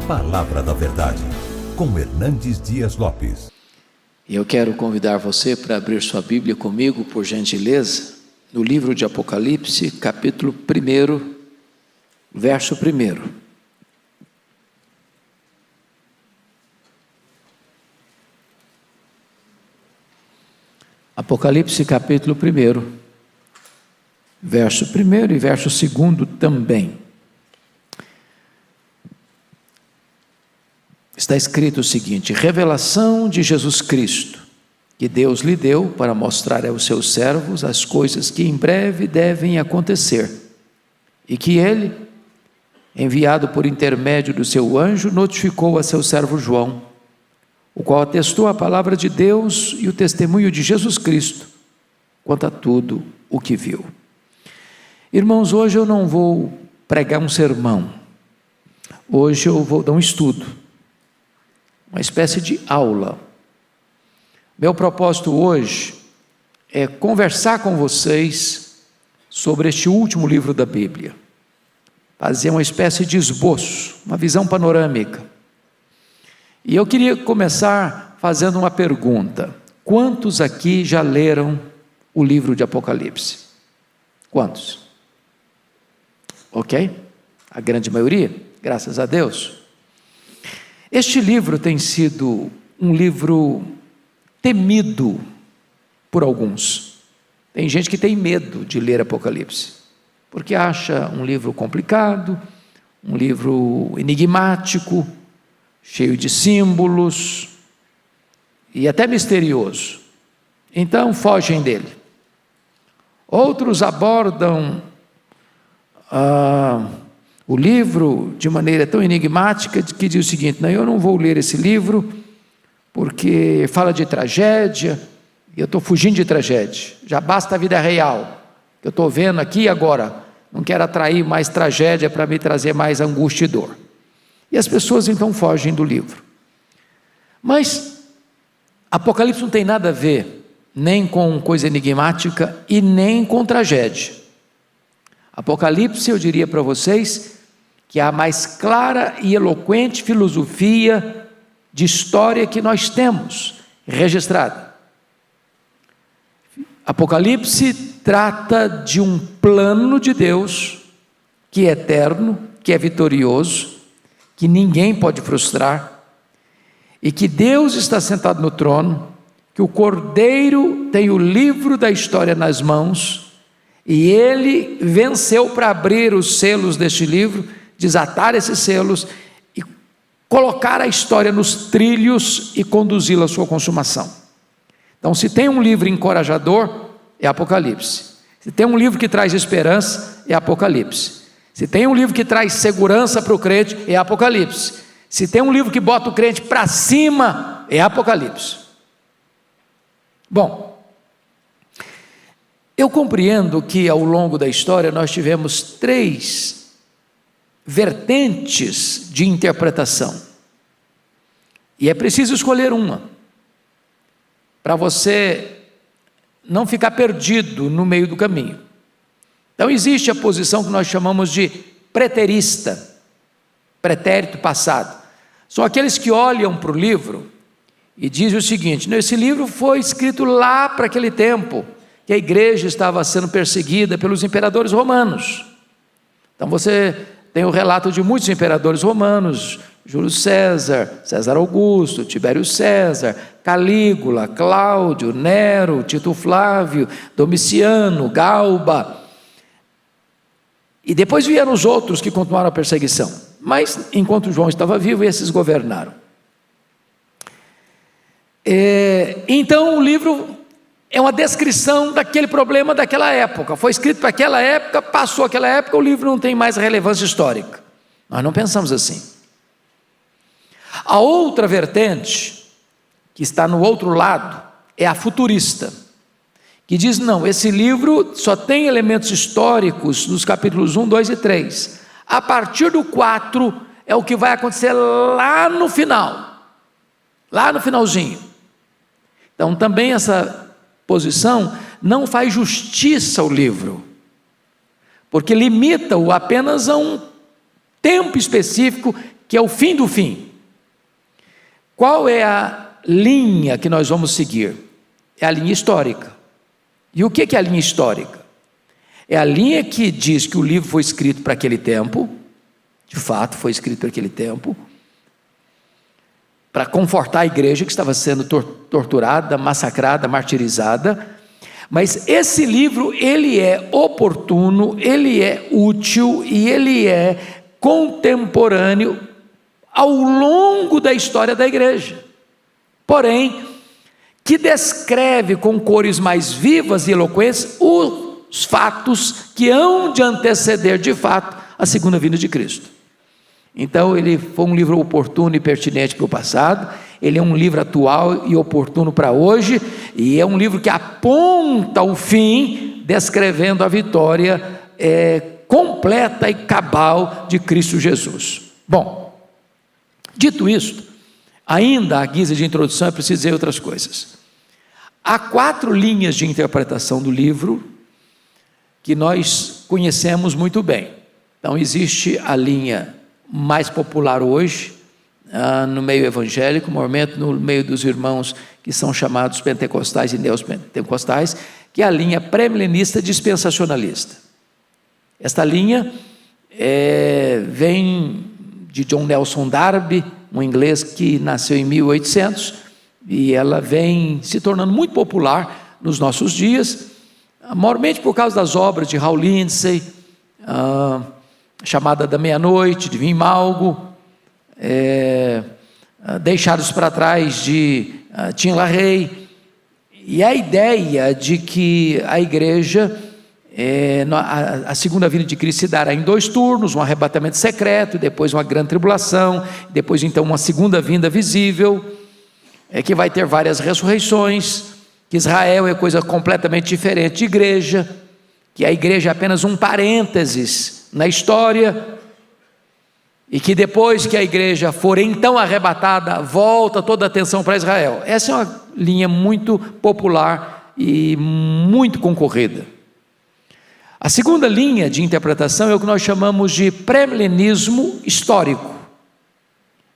Palavra da Verdade, com Hernandes Dias Lopes. Eu quero convidar você para abrir sua Bíblia comigo, por gentileza, no livro de Apocalipse, capítulo 1, verso 1. Apocalipse, capítulo 1, verso 1 e verso 2 também. Está escrito o seguinte: revelação de Jesus Cristo, que Deus lhe deu para mostrar aos seus servos as coisas que em breve devem acontecer, e que ele, enviado por intermédio do seu anjo, notificou a seu servo João, o qual atestou a palavra de Deus e o testemunho de Jesus Cristo, quanto a tudo o que viu. Irmãos, hoje eu não vou pregar um sermão, hoje eu vou dar um estudo, uma espécie de aula. Meu propósito hoje é conversar com vocês sobre este último livro da Bíblia, fazer uma espécie de esboço, uma visão panorâmica. E eu queria começar fazendo uma pergunta: quantos aqui já leram o livro de Apocalipse? Quantos? Ok? A grande maioria, graças a Deus. Este livro tem sido um livro temido por alguns. Tem gente que tem medo de ler Apocalipse, porque acha um livro complicado, um livro enigmático, cheio de símbolos e até misterioso. Então fogem dele. Outros abordam o livro de maneira tão enigmática que diz o seguinte: não, eu não vou ler esse livro porque fala de tragédia, e eu estou fugindo de tragédia, já basta a vida real, que eu estou vendo aqui e agora, não quero atrair mais tragédia para me trazer mais angústia e dor. E as pessoas então fogem do livro. Mas Apocalipse não tem nada a ver nem com coisa enigmática e nem com tragédia. Apocalipse, eu diria para vocês, que é a mais clara e eloquente filosofia de história que nós temos registrada. Apocalipse trata de um plano de Deus que é eterno, que é vitorioso, que ninguém pode frustrar, e que Deus está sentado no trono, que o Cordeiro tem o livro da história nas mãos, e ele venceu para abrir os selos deste livro, desatar esses selos e colocar a história nos trilhos e conduzi-la à sua consumação. Então, se tem um livro encorajador, é Apocalipse. Se tem um livro que traz esperança, é Apocalipse. Se tem um livro que traz segurança para o crente, é Apocalipse. Se tem um livro que bota o crente para cima, é Apocalipse. Bom, eu compreendo que ao longo da história nós tivemos 3 vertentes de interpretação, e é preciso escolher uma, para você não ficar perdido no meio do caminho. Então existe a posição que nós chamamos de preterista, pretérito passado. São aqueles que olham para o livro e dizem o seguinte: não, esse livro foi escrito lá para aquele tempo, que a igreja estava sendo perseguida pelos imperadores romanos. Então você tem o relato de muitos imperadores romanos: Júlio César, César Augusto, Tibério César, Calígula, Cláudio, Nero, Tito Flávio, Domiciano, Galba. E depois vieram os outros que continuaram a perseguição. Mas enquanto João estava vivo, esses governaram. Então o livro é uma descrição daquele problema daquela época. Foi escrito para aquela época, passou aquela época, o livro não tem mais relevância histórica. Nós não pensamos assim. A outra vertente, que está no outro lado, é a futurista, que diz: não, esse livro só tem elementos históricos nos capítulos 1, 2 e 3. A partir do 4 é o que vai acontecer lá no final, lá no finalzinho. Então também essa posição não faz justiça ao livro, porque limita-o apenas a um tempo específico que é o fim do fim. Qual é a linha que nós vamos seguir? É a linha histórica. E o que é a linha histórica? É a linha que diz que o livro foi escrito para aquele tempo, de fato foi escrito para aquele tempo, para confortar a igreja que estava sendo torturada, massacrada, martirizada. Mas esse livro, ele é oportuno, ele é útil e ele é contemporâneo ao longo da história da igreja. Porém, que descreve com cores mais vivas e eloquentes os fatos que hão de anteceder de fato a segunda vinda de Cristo. Então ele foi um livro oportuno e pertinente para o passado, ele é um livro atual e oportuno para hoje, e é um livro que aponta o fim, descrevendo a vitória completa e cabal de Cristo Jesus. Bom, dito isto, ainda à guisa de introdução é preciso dizer outras coisas. Há 4 linhas de interpretação do livro que nós conhecemos muito bem. Então existe a linha mais popular hoje, no meio evangélico, normalmente no meio dos irmãos que são chamados pentecostais e neopentecostais, que é a linha pré-milenista dispensacionalista. Esta linha vem de John Nelson Darby, um inglês que nasceu em 1800, e ela vem se tornando muito popular nos nossos dias, maiormente por causa das obras de Hal Lindsey, Chamada da Meia-Noite, de Vim Malgo, Deixados para Trás, de Tim LaHaye, e a ideia de que a igreja, a segunda vinda de Cristo se dará em 2 turnos, um arrebatamento secreto, depois uma grande tribulação, depois então uma segunda vinda visível, que vai ter várias ressurreições, que Israel é coisa completamente diferente de igreja, que a igreja é apenas um parênteses na história, e que depois que a igreja for então arrebatada, volta toda a atenção para Israel. Essa é uma linha muito popular e muito concorrida. A segunda linha de interpretação é o que nós chamamos de pré-milenismo histórico.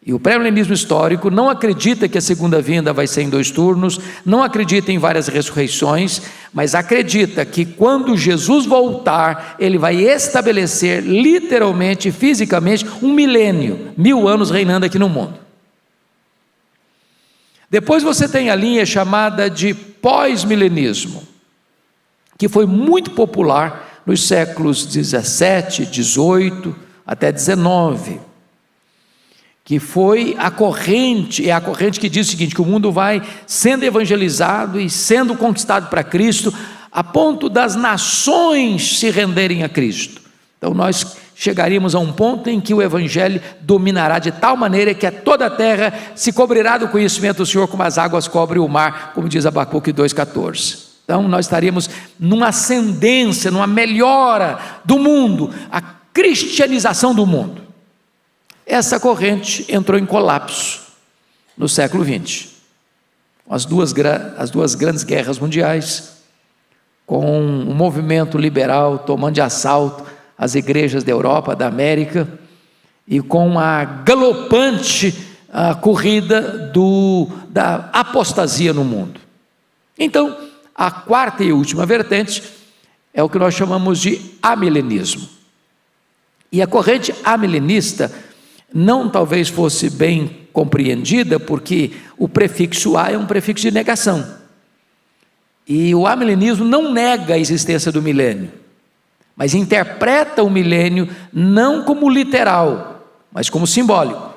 E o pré-milenismo histórico não acredita que a segunda vinda vai ser em 2 turnos, não acredita em várias ressurreições, mas acredita que quando Jesus voltar, ele vai estabelecer literalmente, fisicamente, um milênio, 1000 anos reinando aqui no mundo. Depois você tem a linha chamada de pós-milenismo, que foi muito popular nos séculos 17, 18 até 19, que foi a corrente que diz o seguinte, que o mundo vai sendo evangelizado e sendo conquistado para Cristo, a ponto das nações se renderem a Cristo. Então nós chegaríamos a um ponto em que o evangelho dominará de tal maneira que toda a terra se cobrirá do conhecimento do Senhor como as águas cobrem o mar, como diz Abacuque 2,14. Então nós estaríamos numa ascendência, numa melhora do mundo, a cristianização do mundo. Essa corrente entrou em colapso no século XX, com as duas grandes guerras mundiais, com um movimento liberal tomando de assalto as igrejas da Europa, da América, e com a galopante corrida da apostasia no mundo. Então, a 4ª e última vertente é o que nós chamamos de amilenismo. E a corrente amilenista não talvez fosse bem compreendida, porque o prefixo A é um prefixo de negação, e o amilenismo não nega a existência do milênio, mas interpreta o milênio não como literal, mas como simbólico,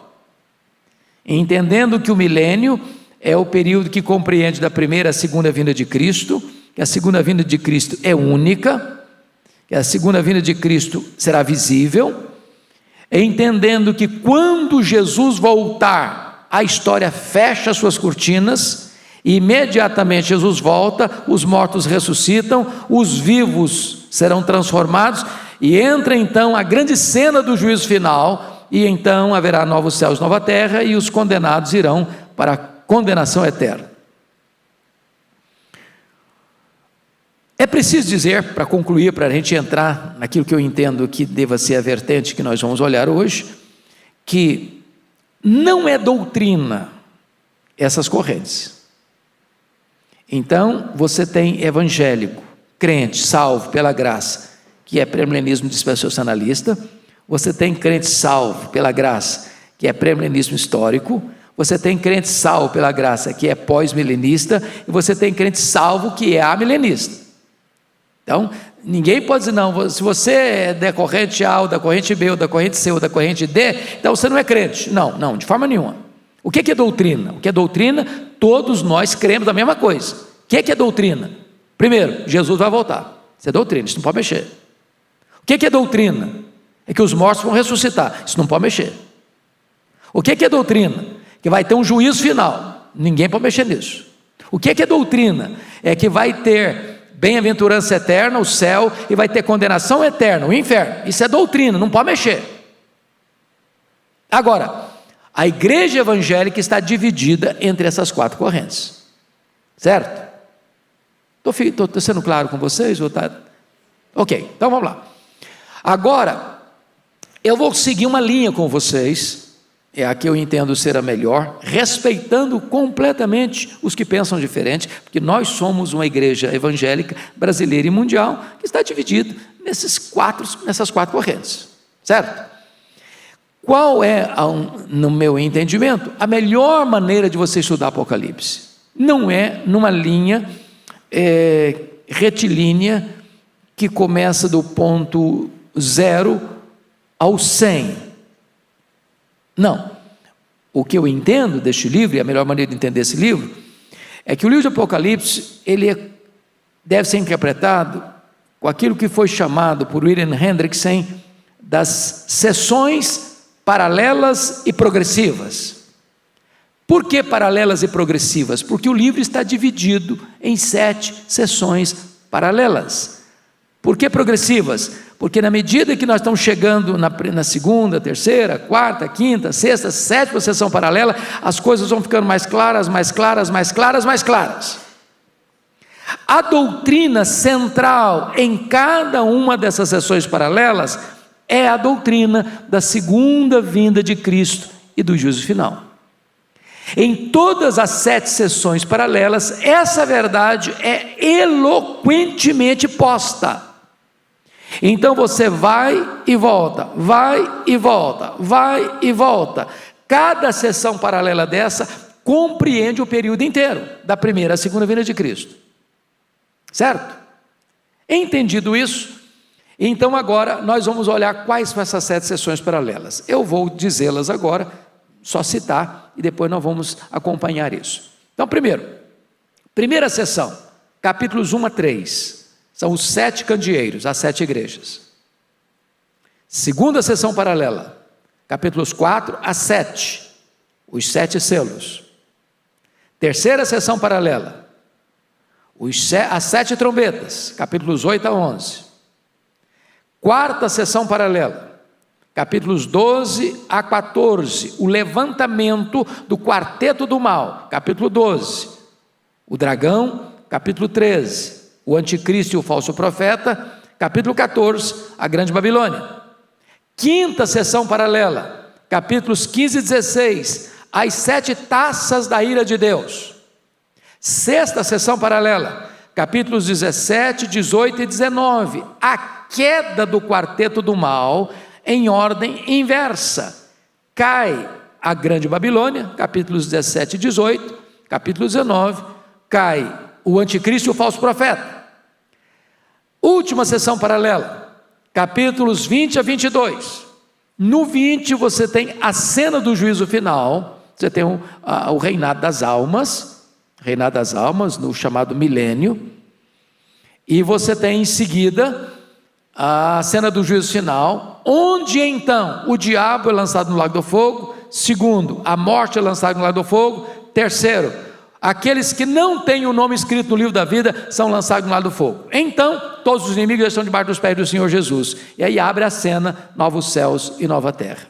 entendendo que o milênio é o período que compreende da primeira à segunda vinda de Cristo, que a segunda vinda de Cristo é única, que a segunda vinda de Cristo será visível, entendendo que quando Jesus voltar, a história fecha suas cortinas, e imediatamente Jesus volta, os mortos ressuscitam, os vivos serão transformados, e entra então a grande cena do juízo final, e então haverá novos céus, nova terra, e os condenados irão para a condenação eterna. É preciso dizer, para concluir, para a gente entrar naquilo que eu entendo que deva ser a vertente que nós vamos olhar hoje, que não é doutrina essas correntes. Então, você tem evangélico, crente, salvo pela graça, que é premilenismo dispensacionalista. Você tem crente salvo pela graça, que é premilenismo histórico. Você tem crente salvo pela graça, que é pós-milenista. E você tem crente salvo, que é amilenista. Então, ninguém pode dizer, não, se você é da corrente A, ou da corrente B, ou da corrente C, ou da corrente D, então você não é crente. Não, de forma nenhuma. O que é doutrina? O que é doutrina? Todos nós cremos a mesma coisa. O que é doutrina? Primeiro, Jesus vai voltar. Isso é doutrina, isso não pode mexer. O que é doutrina? É que os mortos vão ressuscitar. Isso não pode mexer. O que é doutrina? Que vai ter um juízo final. Ninguém pode mexer nisso. O que é doutrina? É que vai ter bem-aventurança eterna, o céu, e vai ter condenação eterna, o inferno. Isso é doutrina, não pode mexer. Agora, a igreja evangélica está dividida entre essas 4 correntes. Certo? Estou sendo claro com vocês? Ok, então vamos lá. Agora, eu vou seguir uma linha com vocês, é a que eu entendo ser a melhor, respeitando completamente os que pensam diferente, porque nós somos uma igreja evangélica brasileira e mundial que está dividida nessas 4 correntes, certo? Qual é, no meu entendimento, a melhor maneira de você estudar Apocalipse? Não é numa linha retilínea que começa do ponto 0 ao 100. Não, o que eu entendo deste livro, e a melhor maneira de entender esse livro, é que o livro de Apocalipse, deve ser interpretado com aquilo que foi chamado por William Hendrickson das seções paralelas e progressivas. Por que paralelas e progressivas? Porque o livro está dividido em 7 seções paralelas. Por que progressivas? Porque na medida que nós estamos chegando na segunda, terceira, quarta, quinta, sexta, 7ª sessão paralela, as coisas vão ficando mais claras, mais claras, mais claras, mais claras. A doutrina central em cada uma dessas sessões paralelas é a doutrina da segunda vinda de Cristo e do juízo final. Em todas as 7 sessões paralelas, essa verdade é eloquentemente posta. Então você vai e volta, vai e volta, vai e volta. Cada sessão paralela dessa compreende o período inteiro, da primeira à segunda vinda de Cristo. Certo? Entendido isso, então agora nós vamos olhar quais são essas 7 sessões paralelas. Eu vou dizê-las agora, só citar, e depois nós vamos acompanhar isso. Então, primeira sessão, capítulos 1 a 3. São os 7 candeeiros, as 7 igrejas. Segunda sessão paralela, capítulos 4 a 7, os 7 selos. Terceira sessão paralela, as 7 trombetas, capítulos 8 a 11. Quarta sessão paralela, capítulos 12 a 14, o levantamento do quarteto do mal, capítulo 12. O dragão, capítulo 13. O anticristo e o falso profeta, capítulo 14, a grande Babilônia. Quinta sessão paralela, capítulos 15 e 16, as 7 taças da ira de Deus. Sexta sessão paralela, capítulos 17, 18 e 19, a queda do quarteto do mal em ordem inversa. Cai a grande Babilônia, capítulos 17 e 18, capítulo 19, cai o anticristo e o falso profeta. Última sessão paralela, capítulos 20 a 22. No 20 você tem a cena do juízo final, você tem o reinado das almas, no chamado milênio, e você tem em seguida a cena do juízo final, onde então o diabo é lançado no lago do fogo. Segundo, a morte é lançada no lago do fogo. Terceiro, aqueles que não têm o nome escrito no livro da vida são lançados no lago do fogo. Então, todos os inimigos estão debaixo dos pés do Senhor Jesus. E aí abre a cena, novos céus e nova terra.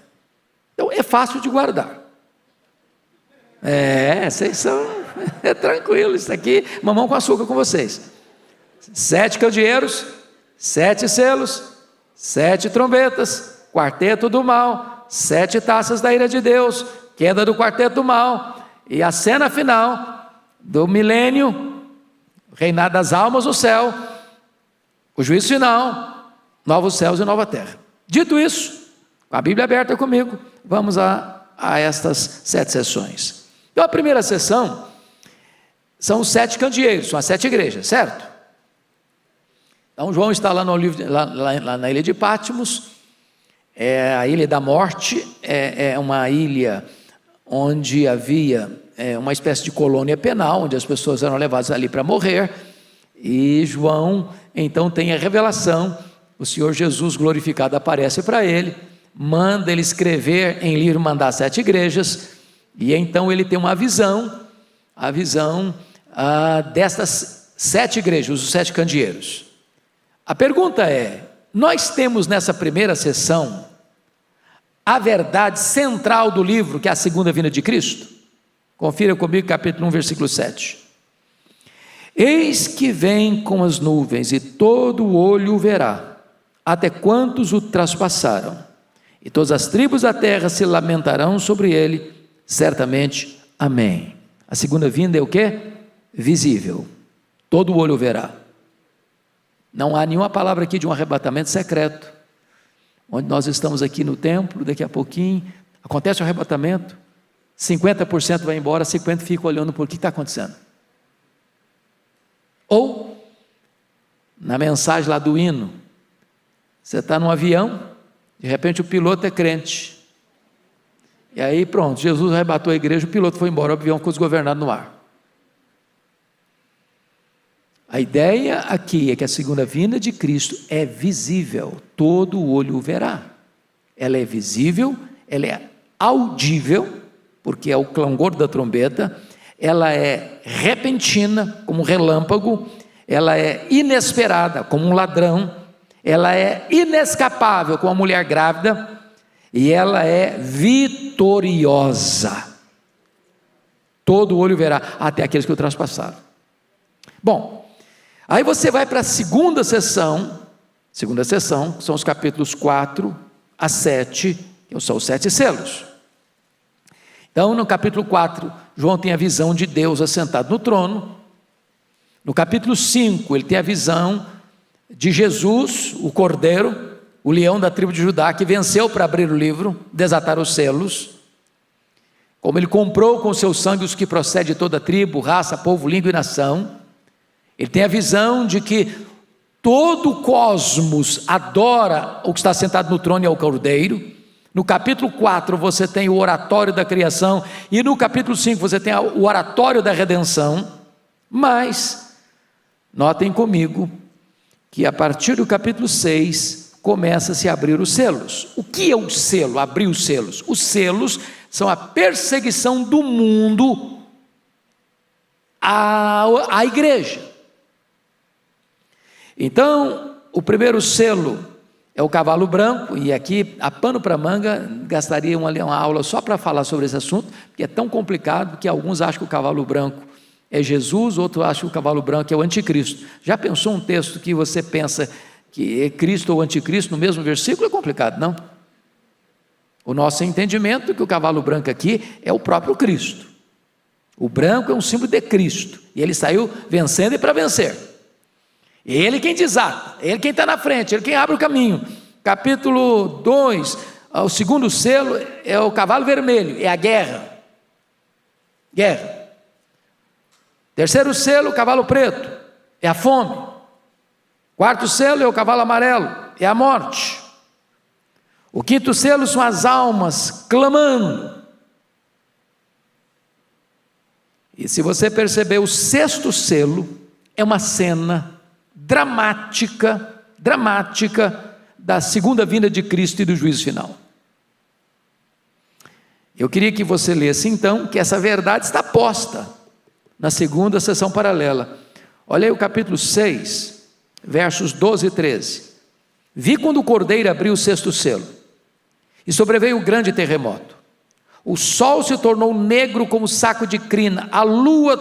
Então, é fácil de guardar. Vocês são... É tranquilo, isso aqui, mamão com açúcar com vocês. 7 candeeiros, 7 selos, 7 trombetas, quarteto do mal, 7 taças da ira de Deus, queda do quarteto do mal e a cena final do milênio, reinado das almas no céu, o juízo final, novos céus e nova terra. Dito isso, com a Bíblia aberta comigo, vamos a estas 7 sessões. Então a primeira sessão são os 7 candeeiros, são as 7 igrejas, certo? Então João está lá, no livro, lá na ilha de Patmos, a ilha da morte, é uma ilha onde havia uma espécie de colônia penal, onde as pessoas eram levadas ali para morrer, e João então tem a revelação, o Senhor Jesus glorificado aparece para ele, manda ele escrever em livro, mandar às 7 igrejas, e então ele tem uma visão, a visão destas 7 igrejas, os 7 candeeiros. A pergunta é, nós temos nessa primeira sessão a verdade central do livro, que é a segunda vinda de Cristo? Confira comigo capítulo 1, versículo 7. Eis que vem com as nuvens, e todo o olho o verá, até quantos o traspassaram, e todas as tribos da terra se lamentarão sobre ele, certamente, amém. A segunda vinda é o quê? Visível, todo o olho o verá. Não há nenhuma palavra aqui de um arrebatamento secreto, onde nós estamos aqui no templo, daqui a pouquinho, acontece o arrebatamento, 50% vai embora, 50% fica olhando por que está acontecendo. Ou, na mensagem lá do hino, você está num avião, de repente o piloto é crente, e aí pronto, Jesus arrebatou a igreja, o piloto foi embora, o avião ficou desgovernado no ar. A ideia aqui é que a segunda vinda de Cristo é visível, todo o olho o verá. Ela é visível, ela é audível, porque é o clangor da trombeta, ela é repentina, como um relâmpago, ela é inesperada, como um ladrão, ela é inescapável, como uma mulher grávida, e ela é vitoriosa. Todo o olho verá, até aqueles que o traspassaram. Bom, aí você vai para a segunda sessão, são os capítulos 4 a 7, que são os 7 selos. Então, no capítulo 4, João tem a visão de Deus assentado no trono. No capítulo 5, ele tem a visão de Jesus, o Cordeiro, o leão da tribo de Judá, que venceu para abrir o livro, desatar os selos. Como ele comprou com seu sangue os que procedem de toda tribo, raça, povo, língua e nação. Ele tem a visão de que todo o cosmos adora o que está sentado no trono e é o Cordeiro. No capítulo 4 você tem o oratório da criação, e no capítulo 5 você tem o oratório da redenção. Mas, notem comigo, que a partir do capítulo 6, começa a se abrir os selos. O que é o selo? Abrir os selos. Os selos são a perseguição do mundo à igreja. Então, o primeiro selo é o cavalo branco, e aqui, a pano para manga, gastaria uma aula só para falar sobre esse assunto, porque é tão complicado que alguns acham que o cavalo branco é Jesus, outros acham que o cavalo branco é o anticristo. Já pensou um texto que você pensa que é Cristo ou anticristo no mesmo versículo? É complicado, não? O nosso entendimento é que o cavalo branco aqui é o próprio Cristo. O branco é um símbolo de Cristo, e ele saiu vencendo e para vencer. Ele quem desata, ele quem está na frente, ele quem abre o caminho. Capítulo 2, o segundo selo é o cavalo vermelho, é a guerra. Terceiro selo, o cavalo preto, é a fome. Quarto selo é o cavalo amarelo, é a morte. O quinto selo são as almas clamando. E se você perceber, o sexto selo é uma cena dramática da segunda vinda de Cristo e do juízo final. Eu queria que você lesse então, que essa verdade está posta na segunda sessão paralela. Olha aí o capítulo 6, versos 12 e 13. Vi quando o Cordeiro abriu o sexto selo, e sobreveio o grande terremoto. O sol se tornou negro como saco de crina, a lua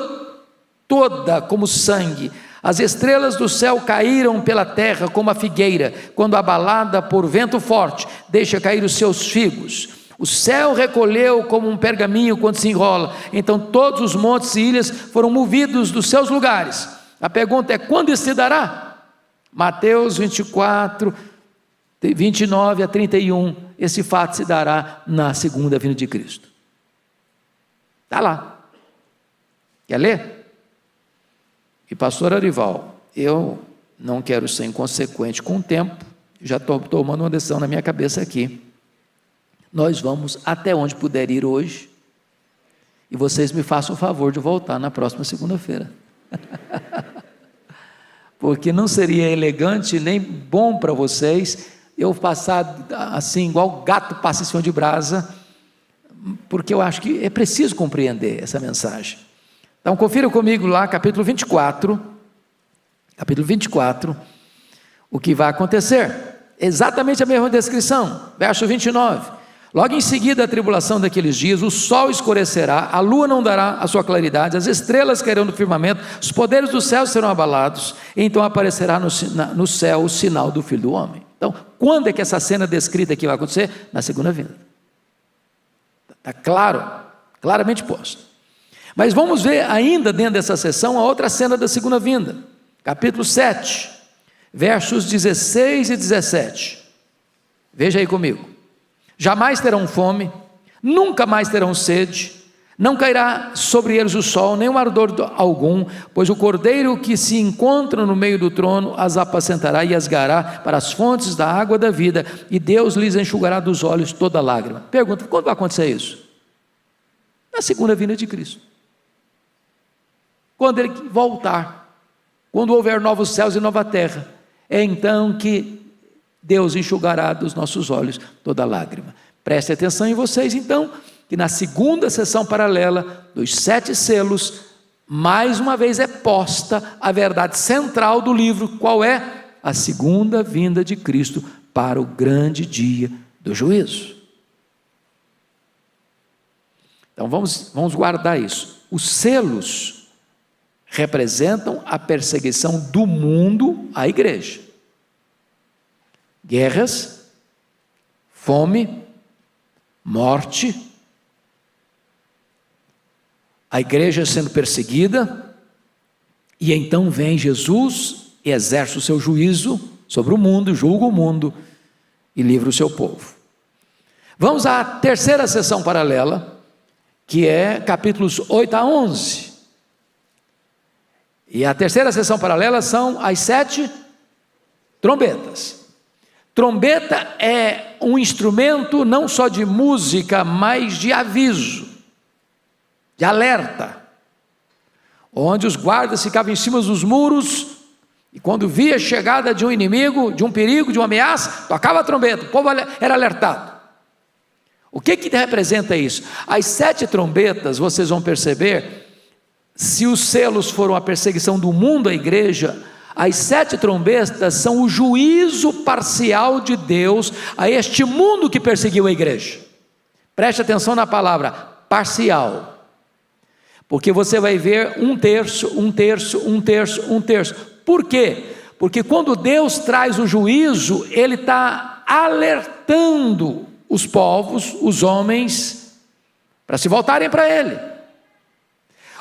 toda como sangue, as estrelas do céu caíram pela terra como a figueira, quando abalada por vento forte, deixa cair os seus figos. O céu recolheu como um pergaminho quando se enrola. Então todos os montes e ilhas foram movidos dos seus lugares. A pergunta é: quando isso se dará? Mateus 24, 29 a 31. Esse fato se dará na segunda vinda de Cristo. Está lá. Quer ler? E pastor Arival, eu não quero ser inconsequente com o tempo. Já estou tomando uma decisão na minha cabeça aqui. Nós vamos até onde puder ir hoje, e vocês me façam o favor de voltar na próxima segunda-feira. Porque não seria elegante nem bom para vocês eu passar assim, igual gato passa em cima de brasa, porque eu acho que é preciso compreender essa mensagem. Então confira comigo lá, capítulo 24, o que vai acontecer. Exatamente a mesma descrição, verso 29. Logo em seguida a tribulação daqueles dias, o sol escurecerá, a lua não dará a sua claridade, as estrelas cairão do firmamento, os poderes do céu serão abalados, e então aparecerá no céu o sinal do Filho do Homem. Então, quando é que essa cena descrita aqui vai acontecer? Na segunda vinda. Está claro, claramente posto. Mas vamos ver ainda dentro dessa sessão a outra cena da segunda vinda, capítulo 7, versos 16 e 17. Veja aí comigo. Jamais terão fome, nunca mais terão sede, não cairá sobre eles o sol, nem um ardor algum, pois o cordeiro que se encontra no meio do trono as apacentará e as guiará para as fontes da água da vida, e Deus lhes enxugará dos olhos toda lágrima. Pergunta: quando vai acontecer isso? Na segunda vinda de Cristo. Quando Ele voltar, quando houver novos céus e nova terra, é então que Deus enxugará dos nossos olhos toda lágrima. Preste atenção em vocês então, que na segunda sessão paralela dos 7 selos, mais uma vez é posta a verdade central do livro. Qual é? A segunda vinda de Cristo para o grande dia do juízo. Então vamos guardar isso. Os selos representam a perseguição do mundo à igreja. Guerras, fome, morte, a igreja sendo perseguida, e então vem Jesus e exerce o seu juízo sobre o mundo, julga o mundo e livra o seu povo. Vamos à terceira sessão paralela, que é capítulos 8 a 11. E a terceira sessão paralela são as 7 trombetas. Trombeta é um instrumento não só de música, mas de aviso, de alerta, onde os guardas ficavam em cima dos muros, e quando via a chegada de um inimigo, de um perigo, de uma ameaça, tocava a trombeta, o povo era alertado. O que representa isso? As 7 trombetas, vocês vão perceber, se os selos foram a perseguição do mundo à igreja, as 7 trombetas são o juízo parcial de Deus a este mundo que perseguiu a igreja. Preste atenção na palavra parcial, porque você vai ver um terço. Por quê? Porque quando Deus traz o juízo, Ele está alertando os povos, os homens, para se voltarem para Ele.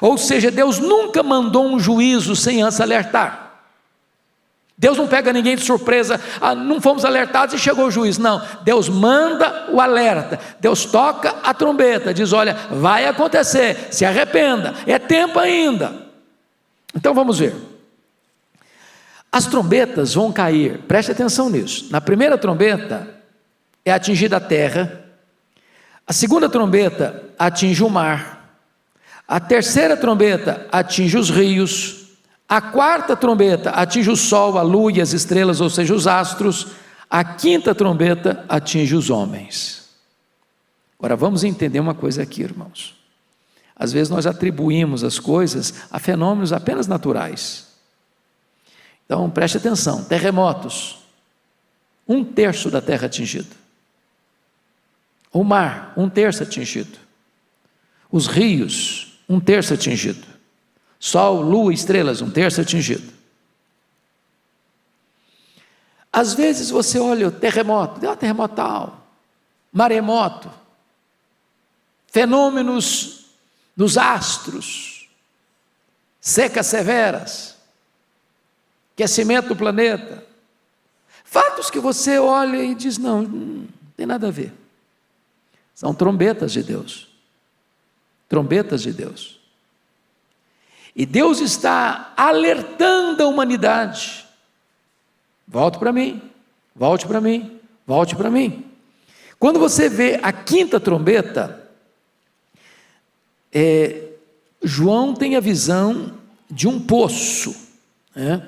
Ou seja, Deus nunca mandou um juízo sem antes alertar. Deus não pega ninguém de surpresa, não fomos alertados e chegou o juízo. Não, Deus manda o alerta, Deus toca a trombeta, diz: olha, vai acontecer, se arrependa, é tempo ainda. Então vamos ver. As trombetas vão cair, preste atenção nisso. Na primeira trombeta é atingida a terra, a segunda trombeta atinge o mar, a terceira trombeta atinge os rios, a quarta trombeta atinge o sol, a lua e as estrelas, ou seja, os astros. A quinta trombeta atinge os homens. Agora vamos entender uma coisa aqui, irmãos. Às vezes nós atribuímos as coisas a fenômenos apenas naturais. Então preste atenção: terremotos, 1/3 da terra atingido. O mar, 1/3 atingido. Os rios, 1/3 atingido. Sol, lua, estrelas, 1/3 atingido. Às vezes você olha o terremoto, deu um terremoto tal, maremoto, fenômenos nos astros, secas severas, aquecimento do planeta, fatos que você olha e diz, não tem nada a ver. São trombetas de Deus. Trombetas de Deus. E Deus está alertando a humanidade. Volte para mim, volte para mim, volte para mim. Quando você vê a quinta trombeta, João tem a visão de um poço, né?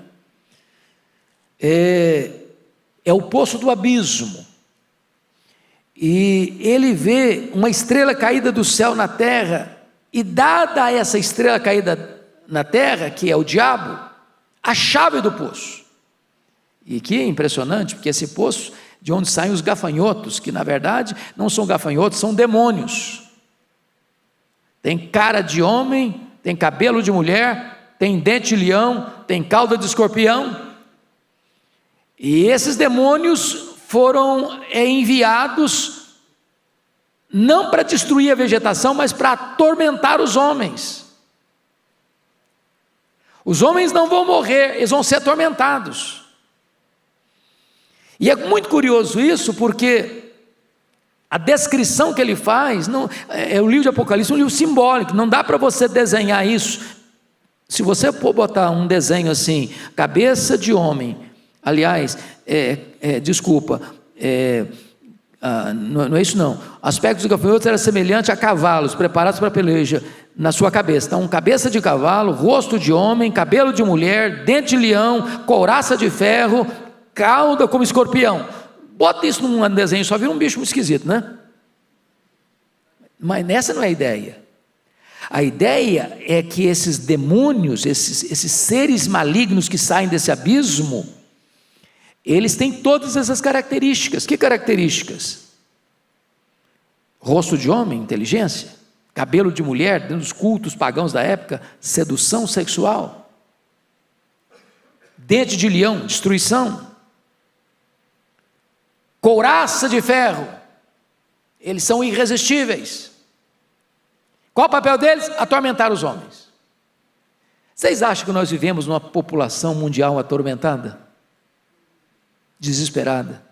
É o poço do abismo, e ele vê uma estrela caída do céu na terra, e dada a essa estrela caída na terra, que é o diabo, a chave do poço. E que é impressionante, porque esse poço, de onde saem os gafanhotos, que na verdade não são gafanhotos, são demônios. Tem cara de homem, tem cabelo de mulher, tem dente de leão, tem cauda de escorpião. E esses demônios foram enviados não para destruir a vegetação, mas para atormentar os homens. Os homens não vão morrer, eles vão ser atormentados. E é muito curioso isso, porque a descrição que ele faz, o livro de Apocalipse é um livro simbólico, não dá para você desenhar isso. Se você for botar um desenho assim, cabeça de homem, aliás, não é isso não, aspectos dos gafanhotos era semelhante a cavalos preparados para a peleja na sua cabeça. Então, cabeça de cavalo, rosto de homem, cabelo de mulher, dente de leão, couraça de ferro, cauda como escorpião. Bota isso num desenho, só vira um bicho muito esquisito, né? Mas essa não é a ideia. A ideia é que esses demônios, esses seres malignos que saem desse abismo, eles têm todas essas características. Que características? Rosto de homem, inteligência. Cabelo de mulher, dentro dos cultos pagãos da época, sedução sexual. Dente de leão, destruição. Couraça de ferro, eles são irresistíveis. Qual o papel deles? Atormentar os homens. Vocês acham que nós vivemos numa população mundial atormentada? Desesperada?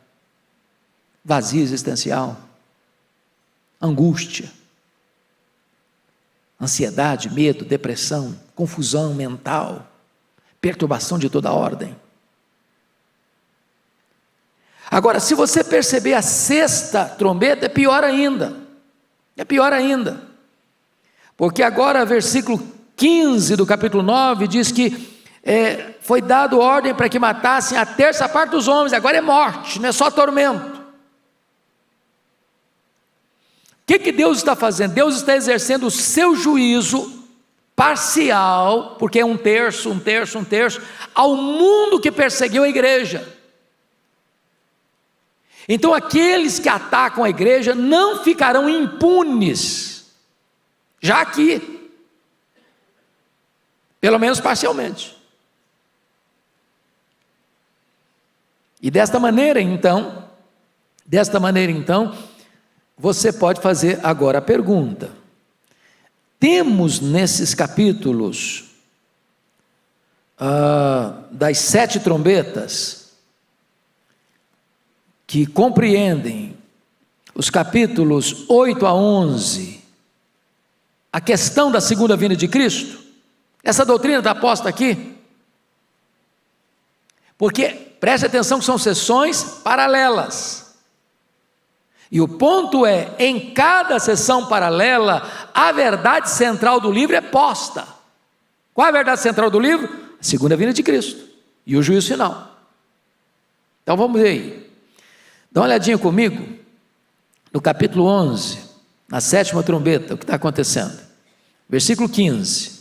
Vazia existencial? Angústia? Ansiedade, medo, depressão, confusão mental, perturbação de toda ordem? Agora, se você perceber a sexta trombeta, é pior ainda. É pior ainda. Porque agora, versículo 15 do capítulo 9, diz que foi dado ordem para que matassem a terça parte dos homens. Agora é morte, não é só tormento. O que Deus está fazendo? Deus está exercendo o seu juízo parcial, porque é um terço, ao mundo que perseguiu a igreja. Então aqueles que atacam a igreja não ficarão impunes, já aqui, pelo menos parcialmente. E desta maneira então, você pode fazer agora a pergunta: temos nesses capítulos das 7 trombetas, que compreendem os capítulos 8 a 11, a questão da segunda vinda de Cristo? Essa doutrina está posta aqui? Porque, preste atenção que são sessões paralelas, e o ponto é, em cada sessão paralela, a verdade central do livro é posta. Qual é a verdade central do livro? A segunda vinda de Cristo, e o juízo final. Então vamos ver aí. Dá uma olhadinha comigo, no capítulo 11, na 7ª trombeta, o que está acontecendo. Versículo 15.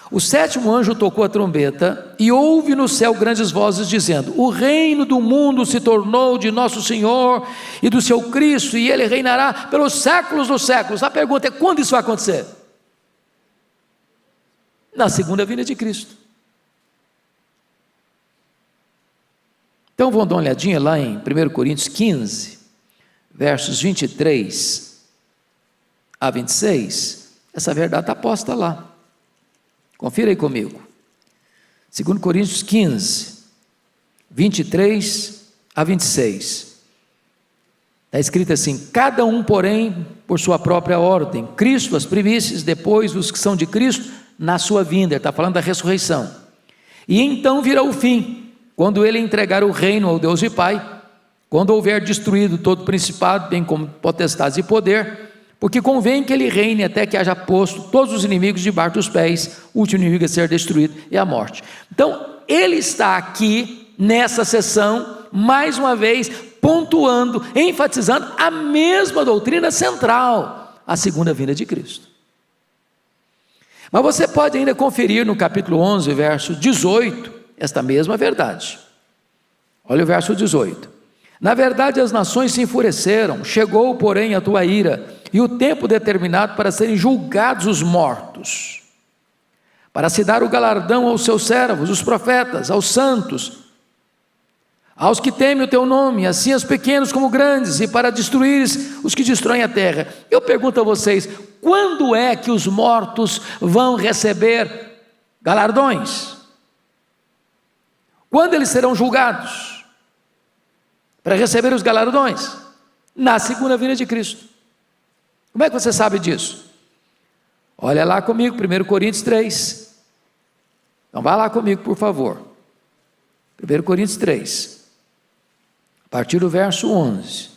O 7º anjo tocou a trombeta, e houve no céu grandes vozes dizendo: o reino do mundo se tornou de nosso Senhor e do seu Cristo, e ele reinará pelos séculos dos séculos. A pergunta é: quando isso vai acontecer? Na segunda vinda de Cristo. Então vamos dar uma olhadinha lá em 1 Coríntios 15, versos 23 a 26, essa verdade está posta lá. Confira aí comigo. 2 Coríntios 15, 23 a 26. Está escrito assim: cada um, porém, por sua própria ordem, Cristo as primícias, depois os que são de Cristo na sua vinda. Ele está falando da ressurreição. E então virá o fim, quando ele entregar o reino ao Deus e Pai, quando houver destruído todo principado, bem como potestades e poder, porque convém que ele reine até que haja posto todos os inimigos debaixo dos pés. O último inimigo a ser destruído é a morte. Então, ele está aqui nessa sessão, mais uma vez, pontuando, enfatizando a mesma doutrina central, a segunda vinda de Cristo. Mas você pode ainda conferir no capítulo 11, verso 18, esta mesma verdade. Olha o verso 18. Na verdade, as nações se enfureceram, chegou, porém, a tua ira, e o tempo determinado para serem julgados os mortos, para se dar o galardão aos seus servos, os profetas, aos santos, aos que temem o teu nome, assim os pequenos como grandes, e para destruires os que destroem a terra. Eu pergunto a vocês, quando é que os mortos vão receber galardões? Quando eles serão julgados para receber os galardões? Na segunda vinda de Cristo. Como é que você sabe disso? Olha lá comigo, 1 Coríntios 3. Então vá lá comigo, por favor. 1 Coríntios 3. A partir do verso 11,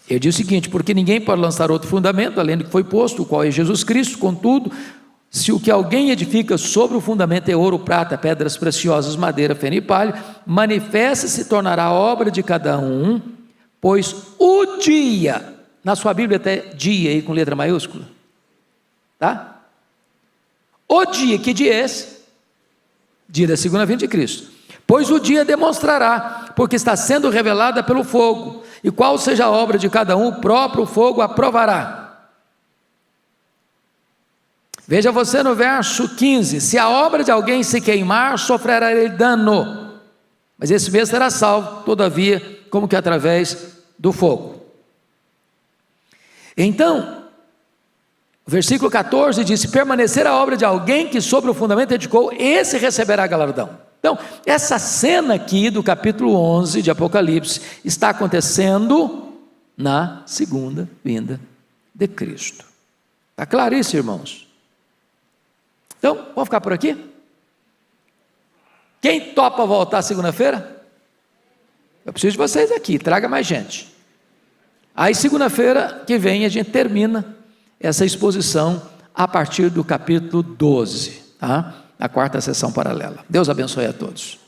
ele diz o seguinte: porque ninguém pode lançar outro fundamento, além do que foi posto, o qual é Jesus Cristo. Contudo, se o que alguém edifica sobre o fundamento é ouro, prata, pedras preciosas, madeira, feno e palha, manifesta se tornará a obra de cada um, pois o dia, na sua Bíblia até dia aí com letra maiúscula, tá? O dia, que dia é esse? Dia da segunda vinda de Cristo. Pois o dia demonstrará, porque está sendo revelada pelo fogo, e qual seja a obra de cada um, o próprio fogo aprovará. Veja você no verso 15: se a obra de alguém se queimar, sofrerá ele dano, mas esse mesmo será salvo, todavia, como que através do fogo. Então, o versículo 14 diz: se permanecer a obra de alguém que sobre o fundamento edificou, esse receberá galardão. Então, essa cena aqui do capítulo 11 de Apocalipse está acontecendo na segunda vinda de Cristo. Está claro isso, irmãos? Então, vamos ficar por aqui? Quem topa voltar segunda-feira? Eu preciso de vocês aqui, traga mais gente. Aí segunda-feira que vem a gente termina essa exposição a partir do capítulo 12, tá? A quarta sessão paralela. Deus abençoe a todos.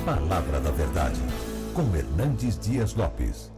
Palavra da Verdade, com Hernandes Dias Lopes.